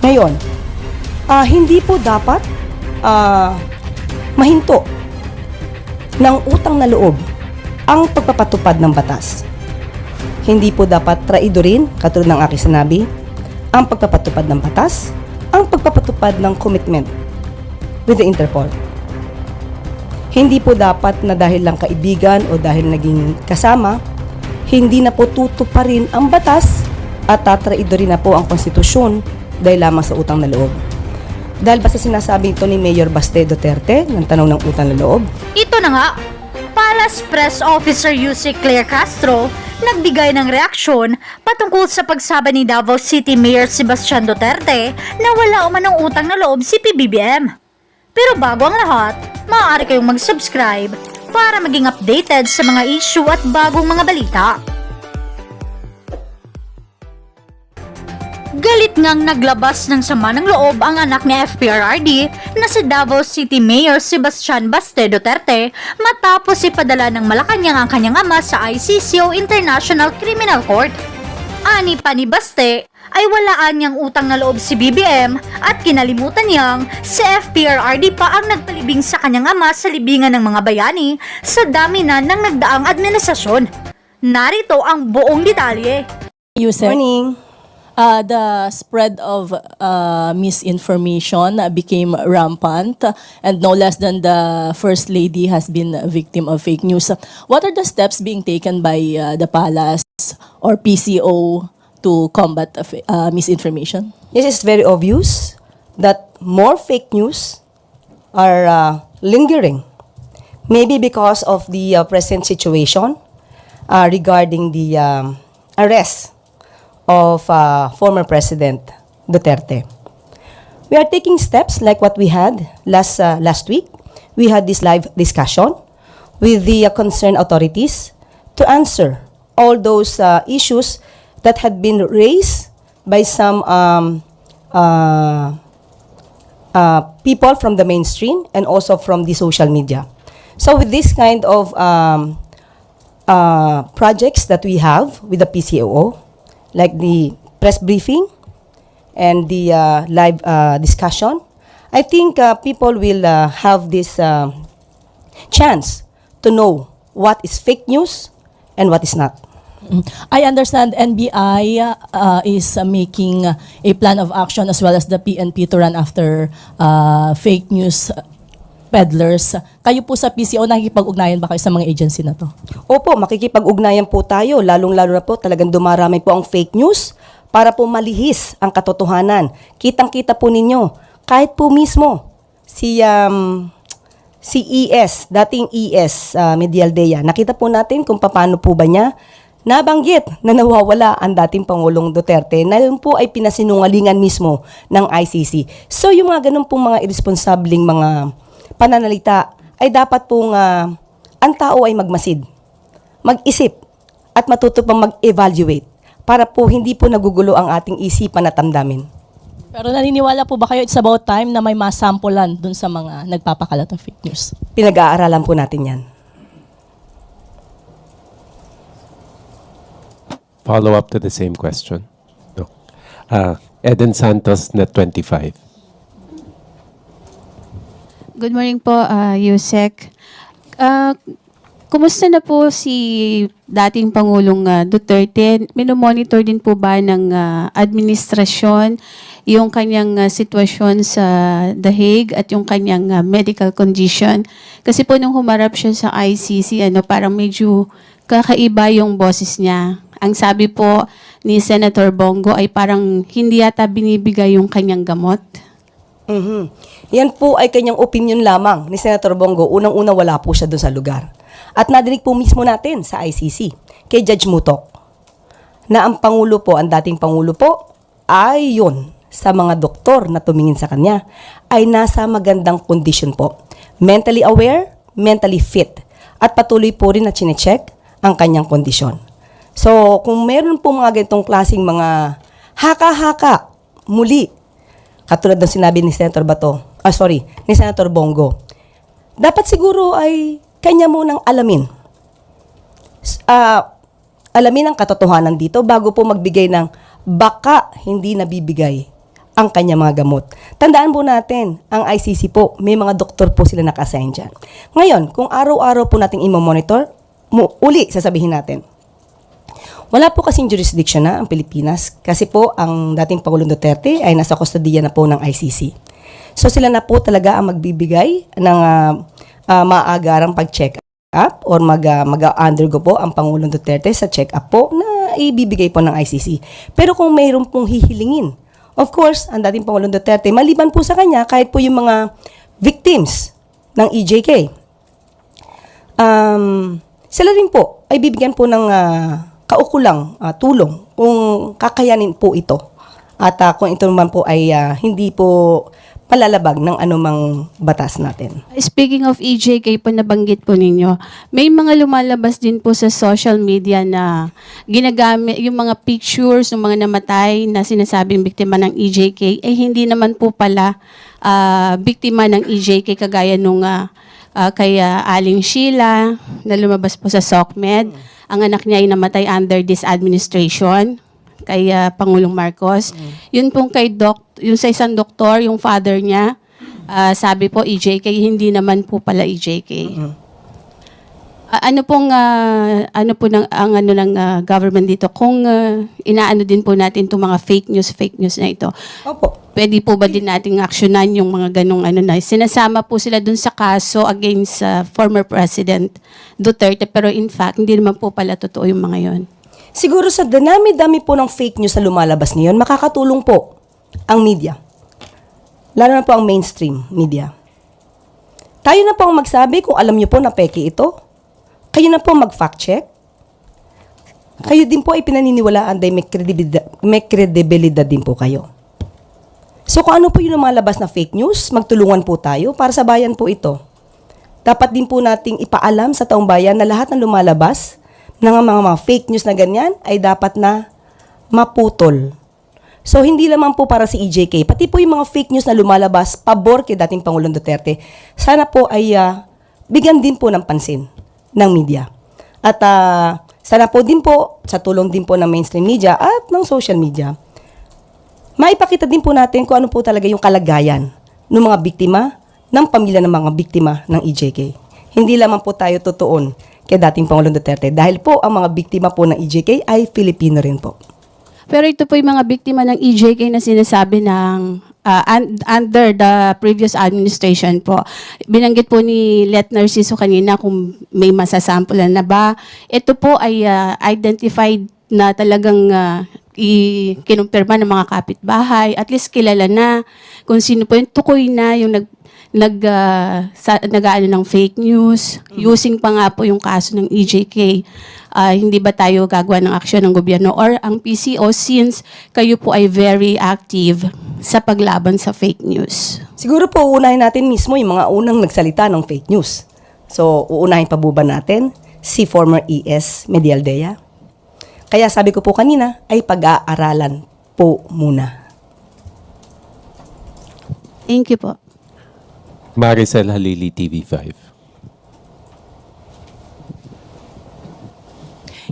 Ngayon, hindi po dapat mahinto ng utang na loob ang pagpapatupad ng batas. Hindi po dapat traidorin, katulad ng aking sinabi, ang pagpapatupad ng batas, ang pagpapatupad ng commitment with the Interpol. Hindi po dapat na dahil lang kaibigan o dahil naging kasama, hindi na po tutuparin ang batas at tatraidorin na po ang konstitusyon dahil lamang sa utang na loob. Dahil basta sinasabi ito ni Mayor Baste Duterte ng tanong ng utang na loob. Ito na nga, Palace Press Officer Yusek Claire Castro nagbigay ng reaksyon patungkol sa pagsaba ni Davao City Mayor Sebastian Duterte na wala umanong utang na loob si PBBM. Pero bago ang lahat, maaari kayong mag-subscribe para maging updated sa mga issue at bagong mga balita. Galit ngang naglabas ng sama ng loob ang anak ni FPRRD na si Davao City Mayor Sebastian Baste Duterte matapos ipadala ng Malacanang ang kanyang ama sa ICC o International Criminal Court. Ani pa ni Baste ay walaan niyang utang na loob si BBM at kinalimutan niyang si FPRRD pa ang nagpalibing sa kanyang ama sa libingan ng mga bayani sa dami na ng nagdaang administrasyon. Narito ang buong detalye. Yusek, Morning! the spread of misinformation became rampant, and no less than the First Lady has been a victim of fake news. What are the steps being taken by the Palace or PCO to combat misinformation? Yes, it's very obvious that more fake news are lingering. Maybe because of the present situation regarding the arrest of former President Duterte. We are taking steps like what we had last week. We had this live discussion with the concerned authorities to answer all those issues that had been raised by some people from the mainstream and also from the social media. So with this kind of projects that we have with the PCOO, like the press briefing and the live discussion, I think people will have this chance to know what is fake news and what is not. I understand NBI is making a plan of action as well as the PNP to run after fake news peddlers. Kayo po sa PCO, nakikipag-ugnayan ba kayo sa mga agency na to? Opo, makikipag-ugnayan po tayo, lalong-lalo na po talagang dumarami po ang fake news para po malihis ang katotohanan. Kitang-kita po ninyo, kahit po mismo si ES, dating ES Medialdea, nakita po natin kung paano po ba niya nabanggit na nawawala ang dating Pangulong Duterte na yun po ay pinasinungalingan mismo ng ICC. So yung mga ganun pong mga irresponsabling mga pananalita ay dapat pong ang tao ay magmasid, mag-isip at matuto pang mag-evaluate para po hindi po nagugulo ang ating isipan at damdamin. Pero naniniwala po ba kayo it's about time na may masampulan dun sa mga nagpapakalat ng fake news? Pinag-aaralan po natin yan. Follow up to the same question. No. Eden Santos, Net 25. Good morning po, Yusek. Kumusta na po si dating Pangulong Duterte? Minomonitor din po ba ng administrasyon yung kanyang sitwasyon sa The Hague at yung kanyang medical condition? Kasi po nung humarap siya sa ICC, parang medyo kakaiba yung boses niya. Ang sabi po ni Senator Bongo ay parang hindi yata binibigay yung kanyang gamot. Yan po ay kanyang opinion lamang ni Senator Bongo. Unang-una wala po siya doon sa lugar. At nadinig po mismo natin sa ICC kay Judge Mutok na ang Pangulo po, ang dating Pangulo po, ay yun sa mga doktor na tumingin sa kanya ay nasa magandang kondisyon po. Mentally aware, mentally fit. At patuloy po rin na chinecheck ang kanyang kondisyon. So, kung meron po mga ganitong klaseng mga haka-haka, muli, katulad ng sinabi ni Senator ni Senator Bongo, dapat siguro ay kanya munang alamin. Alamin ang katotohanan dito bago po magbigay ng baka hindi nabibigay ang kanyang mga gamot. Tandaan po natin, ang ICC po, may mga doktor po sila naka-assign dyan. Ngayon, kung araw-araw po natin i-monitor, uli sasabihin natin, wala po kasing jurisdiction na ang Pilipinas kasi po ang dating Pangulong Duterte ay nasa kustodiya na po ng ICC. So sila na po talaga ang magbibigay ng maagarang pag-check up or mag-undergo po ang Pangulong Duterte sa check-up po na ibibigay po ng ICC. Pero kung mayroon pong hihilingin, of course, ang dating Pangulong Duterte, maliban po sa kanya, kahit po yung mga victims ng EJK, sila rin po ay bibigyan po ng kaukulang tulong kung kakayanin po ito. At kung ito naman po ay hindi po palalabag ng anumang batas natin. Speaking of EJK po, nabanggit po ninyo, may mga lumalabas din po sa social media na ginagamit yung mga pictures ng mga namatay na sinasabing biktima ng EJK, hindi naman po pala biktima ng EJK kagaya nung kay Aling Sheila na lumabas po sa SOCMED. Ang anak niya ay namatay under this administration kay Pangulong Marcos. Yun pong yung sa isang doktor, yung father niya, sabi po EJK, hindi naman po pala EJK. Ano po ng government dito kung inaano din po natin itong mga fake news na ito? Opo. Pwede po ba din nating aksyonan yung mga ganong na sinasama po sila dun sa kaso against former President Duterte, pero in fact hindi naman po pala totoo yung mga yon. Siguro sa dami-dami po ng fake news na lumalabas ngayon, makakatulong po ang media. Lalo na po ang mainstream media. Tayo na po ang magsabi kung alam niyo po na peke ito. Kayo na po mag-fact check. Kayo din po ay pinaniniwalaan dahil may kredibilidad din po kayo. So kung ano po yung lumalabas na fake news, magtulungan po tayo para sa bayan po ito. Dapat din po nating ipaalam sa taong bayan na lahat ng lumalabas ng mga fake news na ganyan ay dapat na maputol. So hindi lamang po para si EJK, pati po yung mga fake news na lumalabas pabor kay dating Pangulong Duterte, sana po ay bigyan din po ng pansin ng media. At sana po din po, sa tulong din po ng mainstream media at ng social media, maipakita din po natin kung ano po talaga yung kalagayan ng mga biktima, ng pamilya ng mga biktima ng EJK. Hindi lamang po tayo tutuon kay dating Pangulong Duterte dahil po ang mga biktima po ng EJK ay Filipino rin po. Pero ito po yung mga biktima ng EJK na sinasabi ng under the previous administration po. Binanggit po ni Let Narciso kanina kung may masasampulan na ba. Ito po ay identified na talagang kinumpirma ng mga kapitbahay. At least kilala na kung sino po yung tukoy na yung nag-aano ng fake news. Using pa nga po yung kaso ng EJK. Hindi ba tayo gagawa ng aksyon ng gobyerno or ang PCO since kayo po ay very active sa paglaban sa fake news? Siguro po uunahin natin mismo yung mga unang nagsalita ng fake news. So uunahin pa buba natin si former ES Medialdea. Kaya sabi ko po kanina ay pag-aaralan po muna. Thank you po. Maricel Halili, TV5.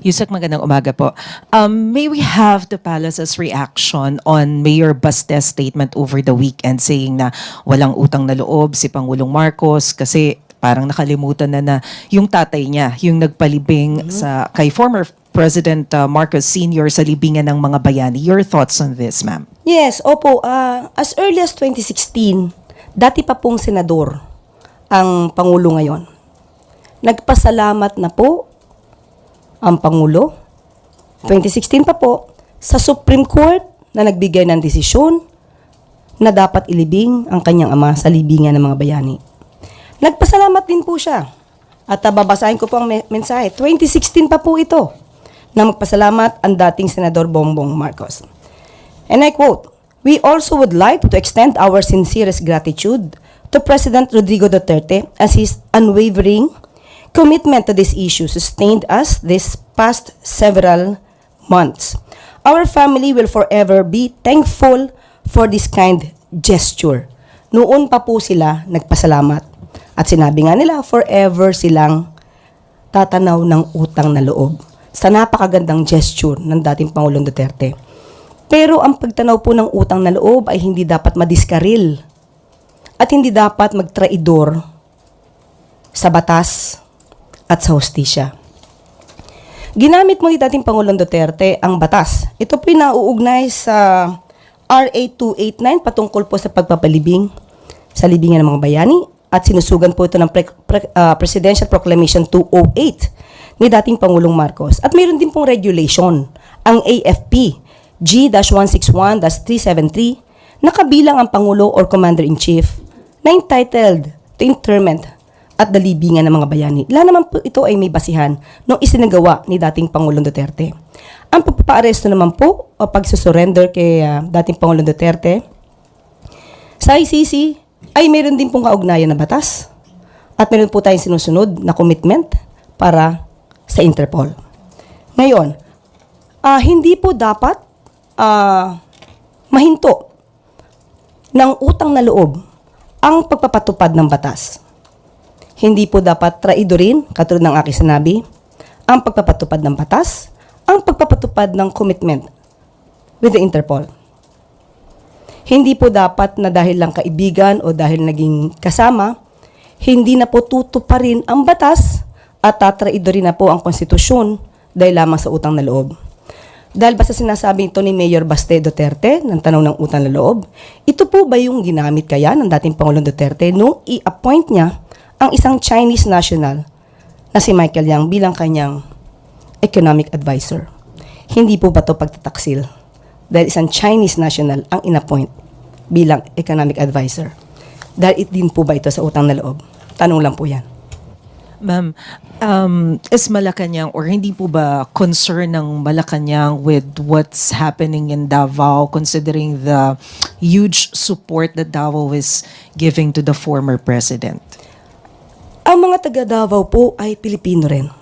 Yusek, magandang umaga po. May we have the palace's reaction on Mayor Baste's statement over the weekend saying na walang utang na loob si Pangulong Marcos kasi parang nakalimutan na yung tatay niya, yung nagpalibing kay former President Marcos Sr. sa libingan ng mga bayani. Your thoughts on this, ma'am? Yes, opo. As early as 2016, dati pa pong senador ang Pangulo ngayon. Nagpasalamat na po ang Pangulo, 2016 pa po, sa Supreme Court na nagbigay ng desisyon na dapat ilibing ang kanyang ama sa libingan ng mga bayani. Nagpasalamat din po siya. At babasahin ko po ang mensahe. 2016 pa po ito na magpasalamat ang dating Senador Bongbong Marcos. And I quote, "We also would like to extend our sincerest gratitude to President Rodrigo Duterte as his unwavering commitment to this issue sustained us this past several months. Our family will forever be thankful for this kind gesture." Noon pa po sila nagpasalamat. At sinabi nga nila, forever silang tatanaw ng utang na loob sa napakagandang gesture ng dating Pangulong Duterte. Pero ang pagtanaw po ng utang na loob ay hindi dapat madiskaril at hindi dapat magtraidor sa batas at sa hustisya. Ginamit mo ni dating Pangulong Duterte ang batas. Ito po yung nauugnay sa RA 289 patungkol po sa pagpapalibing sa libingan ng mga bayani at sinusugan po ito ng Presidential Proclamation 208 ni dating Pangulong Marcos. At mayroon din pong regulation, ang AFP G-161-373 na kabilang ang Pangulo or Commander-in-Chief na entitled to interment at the libingan ng mga bayani. Lahat naman po ito ay may basihan nung isinagawa ni dating Pangulong Duterte. Ang pagpapaaresto naman po o pagsusurrender kay dating Pangulong Duterte sa ICC ay mayroon din pong kaugnayan na batas at mayroon po tayong sinusunod na commitment para sa Interpol. Ngayon, hindi po dapat mahinto ng utang na loob ang pagpapatupad ng batas. Hindi po dapat traidorin, katulad ng aking sinabi, ang pagpapatupad ng batas, ang pagpapatupad ng commitment with the Interpol. Hindi po dapat na dahil lang kaibigan o dahil naging kasama, hindi na po tutuparin ang batas at tatraidorin na po ang konstitusyon dahil lamang sa utang na loob. Dahil basta sinasabi ito ni Mayor Baste Duterte ng tanong ng utang na loob, ito po ba yung ginamit kaya ng dating Pangulong Duterte nung i-appoint niya ang isang Chinese national na si Michael Yang bilang kanyang economic advisor? Hindi po ba ito pagtataksil? Dahil isang Chinese national ang in-appoint bilang economic advisor. Dahil din po ba ito sa utang na loob? Tanong lang po yan. Ma'am, is Malacanang or hindi po ba concern ng Malacanang with what's happening in Davao considering the huge support that Davao is giving to the former president? Ang mga taga Davao po ay Pilipino rin.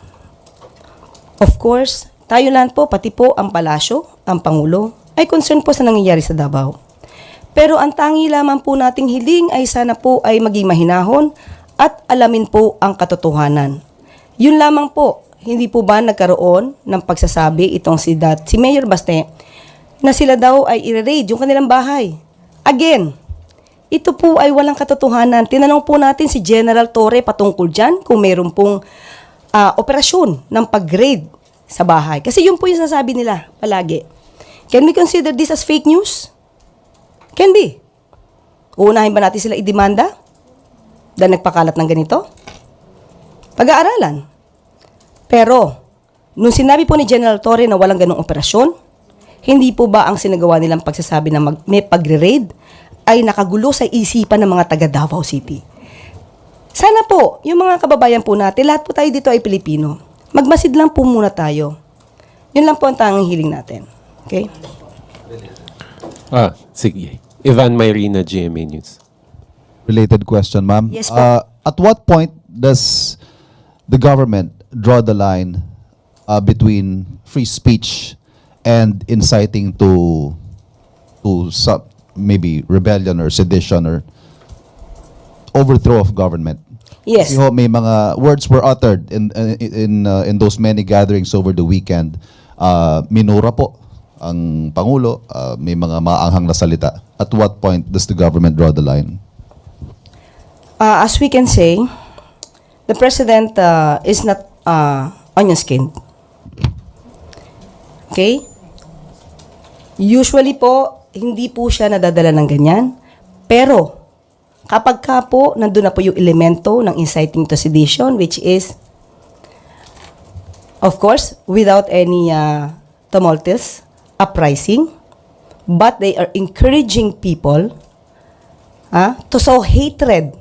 Of course, tayo lang po, pati po ang palasyo, ang Pangulo, ay concern po sa nangyayari sa Davao. Pero ang tangi lamang po nating hiling ay sana po ay maging mahinahon at alamin po ang katotohanan. Yun lamang po, hindi po ba nagkaroon ng pagsasabi itong si Mayor Baste na sila daw ay i-raid yung kanilang bahay. Again, ito po ay walang katotohanan. Tinanong po natin si General Torre patungkol dyan kung mayroon pong operasyon ng pag-raid sa bahay. Kasi yun po yung sasabi nila palagi. Can we consider this as fake news? Can be. Uunahin ba natin sila idemanda dahil nagpakalat ng ganito? Pag-aaralan. Pero, nung sinabi po ni General Torre na walang ganong operasyon, hindi po ba ang sinagawa nilang pagsasabi na may pagre-raid ay nakagulo sa isipan ng mga taga Davao City? Sana po, yung mga kababayan po natin, lahat po tayo dito ay Pilipino. Magmasid lang po muna tayo. Yun lang po ang tanging hiling natin. Okay? Sige. Ivan Mayrina, GMA News. Related question, ma'am. Yes, po. At what point does the government draw the line between free speech and inciting to some, maybe rebellion or sedition or overthrow of government? Yes. Kasi ho, may mga words were uttered in those many gatherings over the weekend. Minura po ang Pangulo, may mga maanghang na salita. At what point does the government draw the line? As we can say, the President is not onion-skinned. Okay? Usually po, hindi po siya nadadala ng ganyan. Pero, kapag ka po, nandun na po yung elemento ng inciting to sedition, which is, of course, without any tumultuous uprising, but they are encouraging people to sow hatred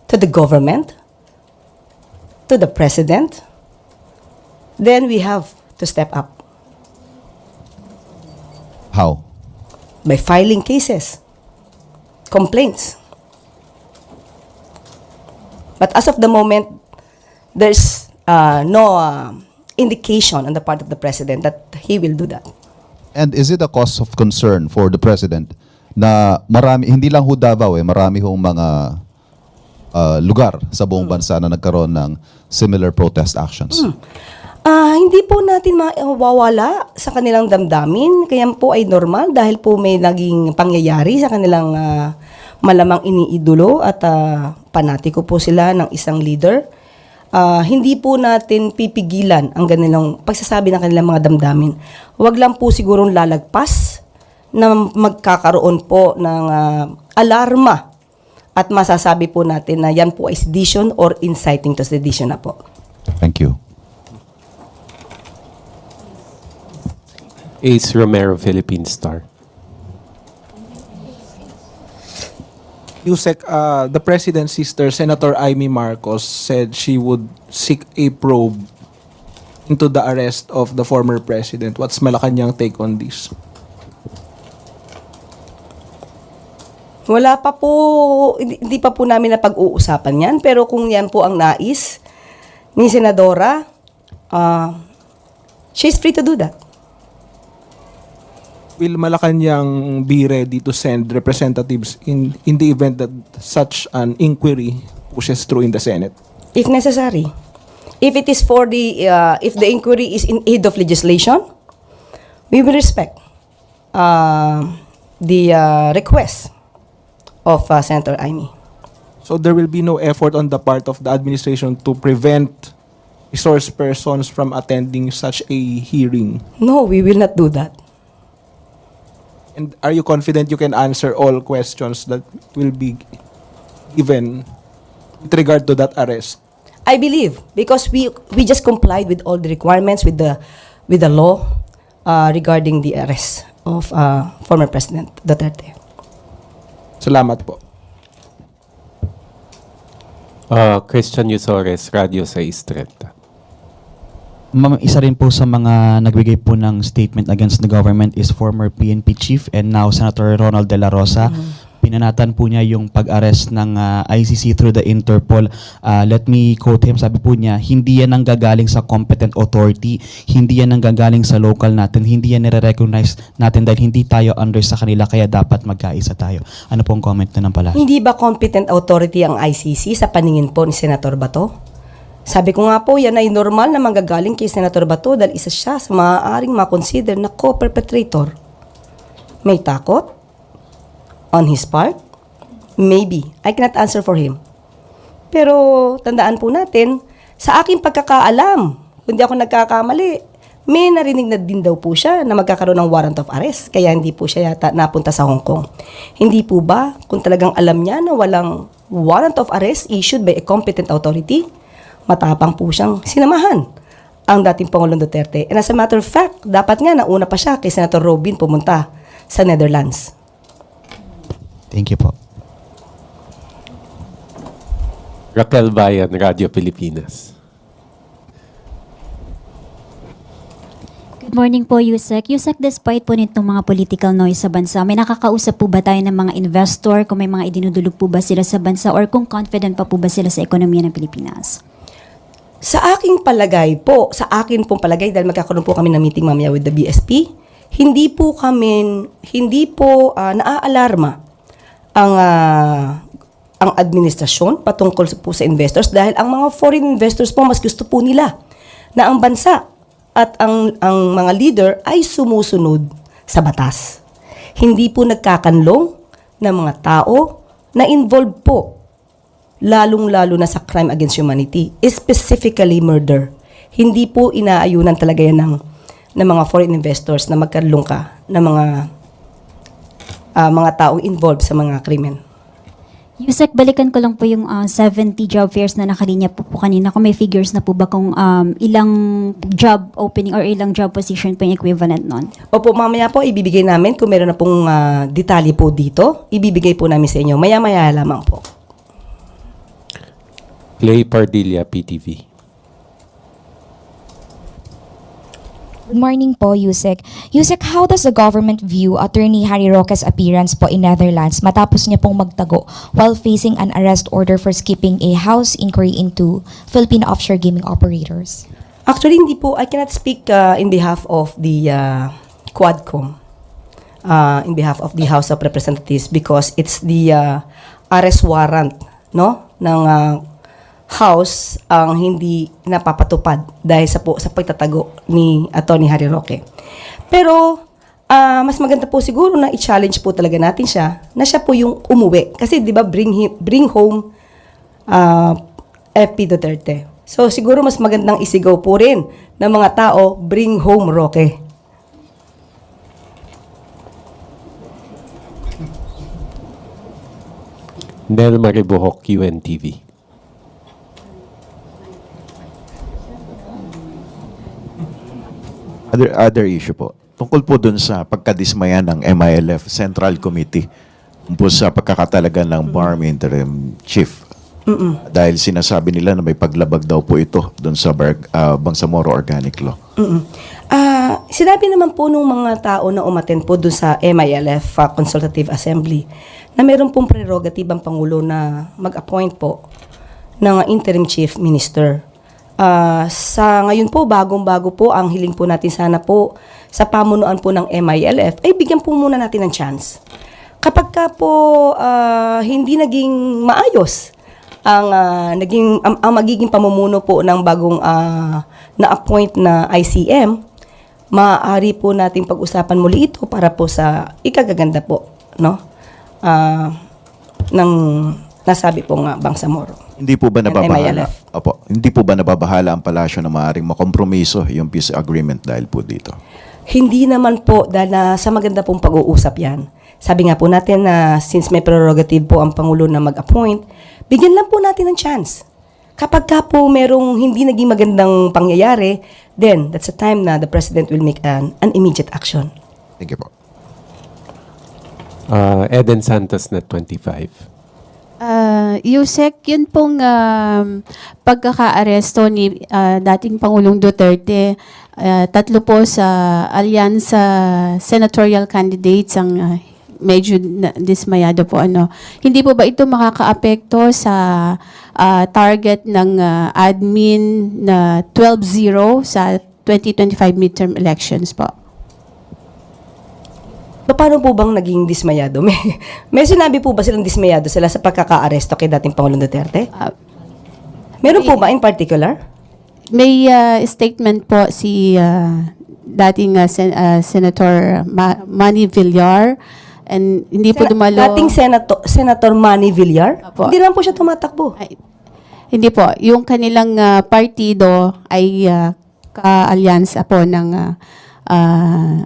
to the government, to the president, then we have to step up How? by filing cases, complaints. But as of the moment, there's no indication on the part of the president that he will do that. And is it a cause of concern for the president na marami, hindi lang ho Davao marami hong mga lugar sa buong bansa na nagkaroon ng similar protest actions? Hindi po natin mawawala sa kanilang damdamin. Kaya po ay normal dahil po may naging pangyayari sa kanilang malamang iniidolo at panatiko po sila ng isang leader. Hindi po natin pipigilan ang kanilang pagsasabi ng kanilang mga damdamin. Huwag lang po sigurong lalagpas na magkakaroon po ng alarma at masasabi po natin na yan po ay sedition or inciting to sedition na po. Thank you. Ace Romero, Philippine Star. Yusek, the president's sister, Senator Amy Marcos, said she would seek a probe into the arrest of the former president. What's Malacanang take on this? Wala pa po, hindi pa po namin napag-uusapan yan. Pero kung yan po ang nais ni Senadora, she's free to do that. Will Malacanang be ready to send representatives in the event that such an inquiry pushes through in the Senate? If necessary. If it is for if the inquiry is in aid of legislation, we will respect the request of Senator Amy. So there will be no effort on the part of the administration to prevent resource persons from attending such a hearing? No, we will not do that. And are you confident you can answer all questions that will be given with regard to that arrest? I believe because we just complied with all the requirements with the law regarding the arrest of former President Duterte. Salamat po. Christian Yusores, Radio 630. Ma'am, isa rin po sa mga nagbigay po ng statement against the government is former PNP chief and now Senator Ronald De La Rosa. Pinanatan po niya yung pag-arrest ng ICC through the Interpol. Let me quote him, sabi po niya, hindi yan nanggagaling sa competent authority, hindi yan nanggagaling sa local natin, hindi yan nire-recognize natin dahil hindi tayo under sa kanila kaya dapat magkaisa tayo. Ano pong comment na ng pala? Hindi ba competent authority ang ICC sa paningin po ni Senator Bato? Sabi ko nga po, yan ay normal na manggagaling kay Senator Bato dahil isa siya sa maaaring makonsider na co-perpetrator. May takot? On his part? Maybe. I cannot answer for him. Pero tandaan po natin, sa aking pagkakaalam, kung di ako nagkakamali, may narinig na din daw po siya na magkakaroon ng warrant of arrest. Kaya hindi po siya yata napunta sa Hong Kong. Hindi po ba kung talagang alam niya na walang warrant of arrest issued by a competent authority, matapang po siyang sinamahan ang dating Pangulong Duterte. And as a matter of fact, dapat nga nauna pa siya kay Senator Robin pumunta sa Netherlands. Thank you po. Raquel Bayan, Radio Pilipinas. Good morning po, Yusek. Yusek, despite po nitong mga political noise sa bansa, may nakakausap po ba tayo ng mga investor, kung may mga idinudulog po ba sila sa bansa, or kung confident pa po ba sila sa ekonomiya ng Pilipinas? Sa aking palagay po, sa akin pong palagay, dahil magkakaroon po kami ng meeting mamaya with the BSP, hindi po naaalarma ang administrasyon patungkol po sa investors dahil ang mga foreign investors po mas gusto po nila na ang bansa at ang mga leader ay sumusunod sa batas. Hindi po nagkakanlong ng mga tao na involved po lalong-lalo na sa crime against humanity, specifically murder. Hindi po inaayunan talaga yan ng mga foreign investors na magkalong ka ng mga taong involved sa mga krimen. Yusek, balikan ko lang po yung 70 job fairs na nakalinya po kanina. Kung may figures na po ba kung ilang job opening or ilang job position po yung equivalent nun? Opo, mamaya po ibibigay namin kung meron na pong detalye po dito. Ibibigay po namin sa inyo. Maya-maya lamang po. Clay Pardilla, PTV. Good morning po, Yusek. Yusek, how does the government view Attorney Harry Roque's appearance po in Netherlands matapos niya pong magtago while facing an arrest order for skipping a House inquiry into Philippine offshore gaming operators? Actually, hindi po. I cannot speak in behalf of the Quadcom, in behalf of the House of Representatives because it's the arrest warrant, no, ng House ang hindi napapatupad dahil sa pagtatago ni Atty. Harry Roque. Pero mas maganda po siguro na i-challenge po talaga natin siya na siya po yung umuwi. Kasi 'di ba bring home FP Duterte. So siguro mas magandang isigaw po rin ng mga tao, bring home Roque. Nel Maribojoc, UNTV. Other issue po. Tungkol po dun sa pagkadismaya ng MILF Central Committee po sa pagkakatalaga ng BARM Interim Chief. Dahil sinasabi nila na may paglabag daw po ito dun sa Bangsamoro Organic Law. Sinabi naman po nung mga tao na umattend po doon sa MILF Consultative Assembly na meron pong prerogative ang Pangulo na mag-appoint po ng interim chief minister. Sa ngayon po, bagong-bago po, ang hiling po natin sana po sa pamunuan po ng MILF, ay bigyan po muna natin ng chance. Kapag ka po hindi naging maayos ang magiging pamumuno po ng bagong na-appoint na ICM, maaari po nating pag-usapan muli ito para po sa ikagaganda po, no? Ng nasabi po nga Bangsamoro. Hindi po ba And nababahala? MILF. Opo, hindi po ba nababahala ang palasyo na maaaring makompromiso yung peace agreement dahil po dito? Hindi naman po, dahil sa maganda pong pag-uusap yan. Sabi nga po natin na since may prerogative po ang Pangulo na mag-appoint, bigyan lang po natin ng chance. Kapag ka po merong hindi naging magandang pangyayari, then that's the time na the President will make an immediate action. Thank you po. Eden Santos, Net 25. Yusek, yun pong pagkaka-aresto ni dating Pangulong Duterte, tatlo po sa alyansa senatorial candidates ang medyo dismayado po. Hindi po ba ito makakaapekto sa target ng admin na 12-0 sa 2025 midterm elections po? Paano po bang naging dismayado? May sinabi po ba silang dismayado sila sa pagkaka-aresto kay dating Pangulong Duterte? Meron po ba in particular? May statement po si dating Senator Manny Villar, and hindi po dumalo. Dating Senator Manny Villar? Apo. Hindi naman po siya tumatakbo. Hindi po. Yung kanilang partido ay ka-alyansa po ng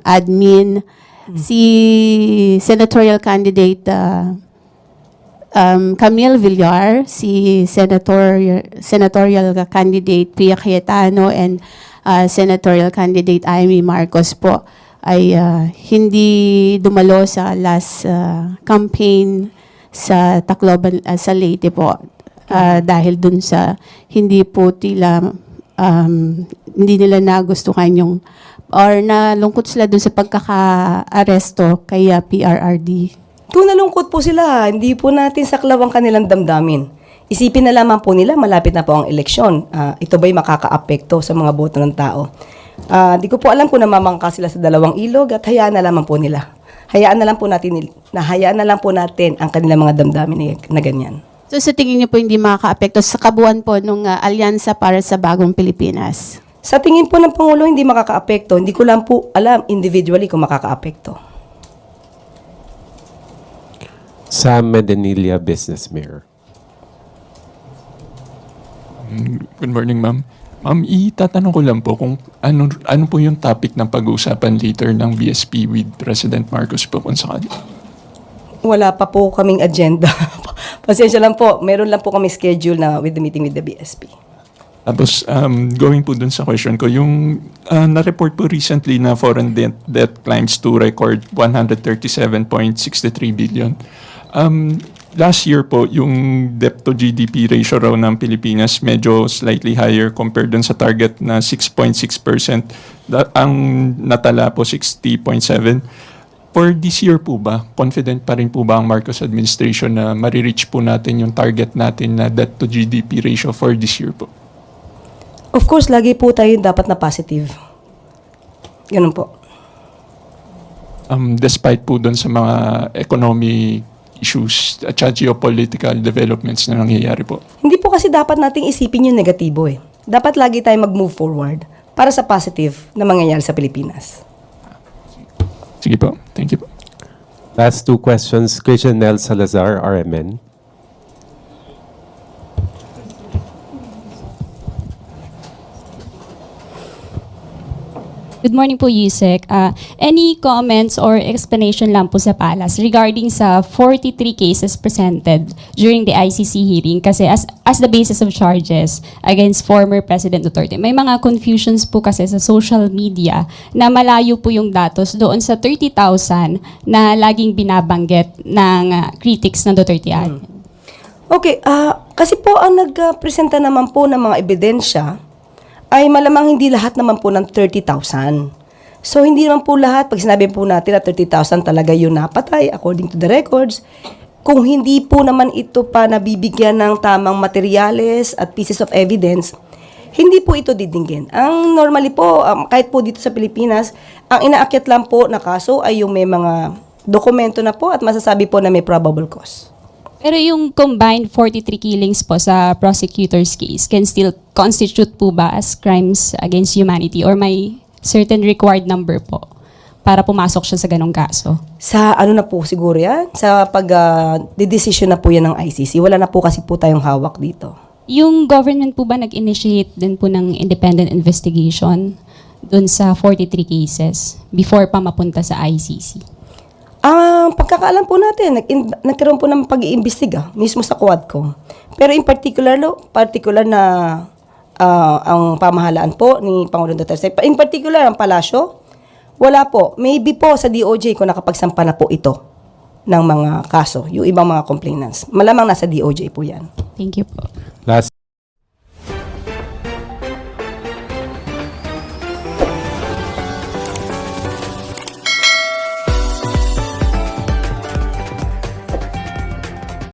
admin. Si senatorial candidate Camille Villar, si senatorial candidate Pia Cayetano, and senatorial candidate Amy Marcos po ay hindi dumalo sa last campaign sa Tacloban, sa Leyte po, dahil dun sa hindi po hindi nila nagustuhan yung or nalungkot sila dun sa pagkaka-aresto kay PRRD. Kung nalungkot po sila, hindi po natin saklaw ang kanilang damdamin. Isipin na lamang po nila, malapit na po ang eleksyon. Ito ba'y makaka-apekto sa mga boto ng tao? Di ko po alam kung namamangka sila sa dalawang ilog at hayaan na lamang po nila. Hayaan na lang po natin ang kanilang mga damdamin na ganyan. So sa tingin niyo po hindi makaka-apekto sa kabuuan po ng alyansa para sa bagong Pilipinas? Sa tingin po ng Pangulo, hindi makaka-apekto. Hindi ko lang po alam individually kung makaka-apekto. Sam Medinilla, Business Mirror. Good morning, ma'am. Ma'am, itatanong ko lang po kung ano po yung topic ng pag-uusapan later ng BSP with President Marcos po kung sakali. Wala pa po kaming agenda. Pasensya lang po. Meron lang po kami schedule na with the meeting with the BSP. Tapos, going po dun sa question ko, yung na-report po recently na foreign debt climbs to record 137.63 billion. Last year po, yung debt to GDP ratio raw ng Pilipinas medyo slightly higher compared dun sa target na 6.6%. Ang natala po 60.7%. For this year po ba, confident pa rin po ba ang Marcos administration na marireach po natin yung target natin na debt to GDP ratio for this year po? Of course, lagi po tayo dapat na positive. Ganun po. Despite po dun sa mga economic issues at geopolitical developments na nangyayari po? Hindi po kasi dapat nating isipin yung negatibo eh. Dapat lagi tayong mag-move forward para sa positive na mangyayari sa Pilipinas. Sige po. Thank you po. Last two questions. Christian Nel Salazar, RMN. Good morning po, Yusek. Any comments or explanation lang po sa Palace regarding sa 43 cases presented during the ICC hearing? Kasi as the basis of charges against former President Duterte, may mga confusions po kasi sa social media na malayo po yung datos doon sa 30,000 na laging binabanggit ng critics ng Duterte. Okay, kasi po ang nagpresenta naman po ng mga ebidensya ay malamang hindi lahat naman po ng 30,000. So, hindi naman po lahat, pag sinabi po natin na 30,000 talaga yung napatay, according to the records, kung hindi po naman ito pa nabibigyan ng tamang materyales at pieces of evidence, hindi po ito didinggin. Ang normally po, kahit po dito sa Pilipinas, ang inaakyat lang po na kaso ay yung may mga dokumento na po at masasabi po na may probable cause. Pero yung combined 43 killings po sa prosecutor's case can still constitute po ba as crimes against humanity or may certain required number po para pumasok siya sa ganong kaso? Sa ano na po siguro yan? Sa pag-decision na po yan ng ICC. Wala na po kasi po tayong hawak dito. Yung government po ba nag-initiate din po ng independent investigation dun sa 43 cases before pa mapunta sa ICC? Pagkakaalam po natin, nagkaroon po ng pag-iimbestiga mismo sa Quadcom. Pero in particular na ang pamahalaan po ni Pangulong Duterte, in particular ang palasyo, wala po. Maybe po sa DOJ kung nakapagsampa na po ito ng mga kaso, yung ibang mga complainants. Malamang nasa DOJ po yan. Thank you po.